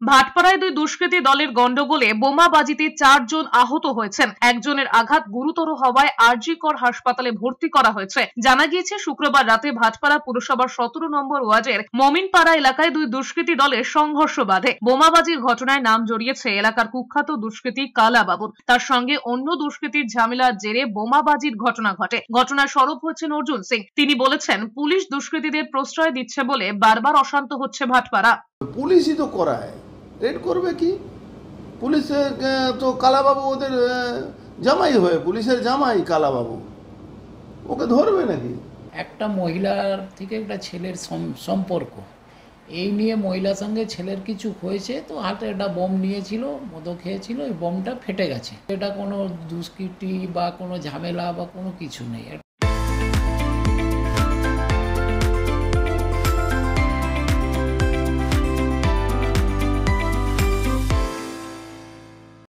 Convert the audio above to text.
ভাটপাড়ায় দুই দুষ্কৃতী দলের গন্ডগোলে বোমাবাজিতে 4 জন আহত হয়েছেন। একজনের আঘাত গুরুতর হওয়ায় আরজি কর হাসপাতালে ভর্তি করা হয়েছে। জানা গিয়েছে শুক্রবার রাতে ভাটপাড়া পুরসভার 17 নম্বর ওয়ার্ডের মমিনপাড়া এলাকায় দুই দুষ্কৃতী দলের সংঘর্ষ বাধে। বোমাবাজির ঘটনায় নাম জড়িয়েছে এলাকার কুখ্যাত দুষ্কৃতী কালা বাবুর। তার সঙ্গে অন্য দুষ্কৃতীর ঝামেলার জেরে বোমাবাজির ঘটনা ঘটে। ঘটনায় সরব হয়েছেন অর্জুন সিং। তিনি বলেছেন, পুলিশ দুষ্কৃতীদের প্রশ্রয় দিচ্ছে বলে বারবার অশান্ত হচ্ছে ভাটপাড়া। পুলিশই তো করায়, রেড করবে কি? পুলিশের তো কালাবাবু ওদের জামাই হয়ে, পুলিশের জামাই কালাবাবু, ওকে ধরবে নাকি? একটা মহিলার থেকে একটা ছেলের সম্পর্ক, এই নিয়ে মহিলার সঙ্গে ছেলের কিছু হয়েছে, তো হাতে একটা বোম নিয়েছিল, মদও খেয়েছিল, এই বোমটা ফেটে গেছে। এটা কোনো দুষ্কৃতি বা কোনো ঝামেলা বা কোনো কিছু নেই।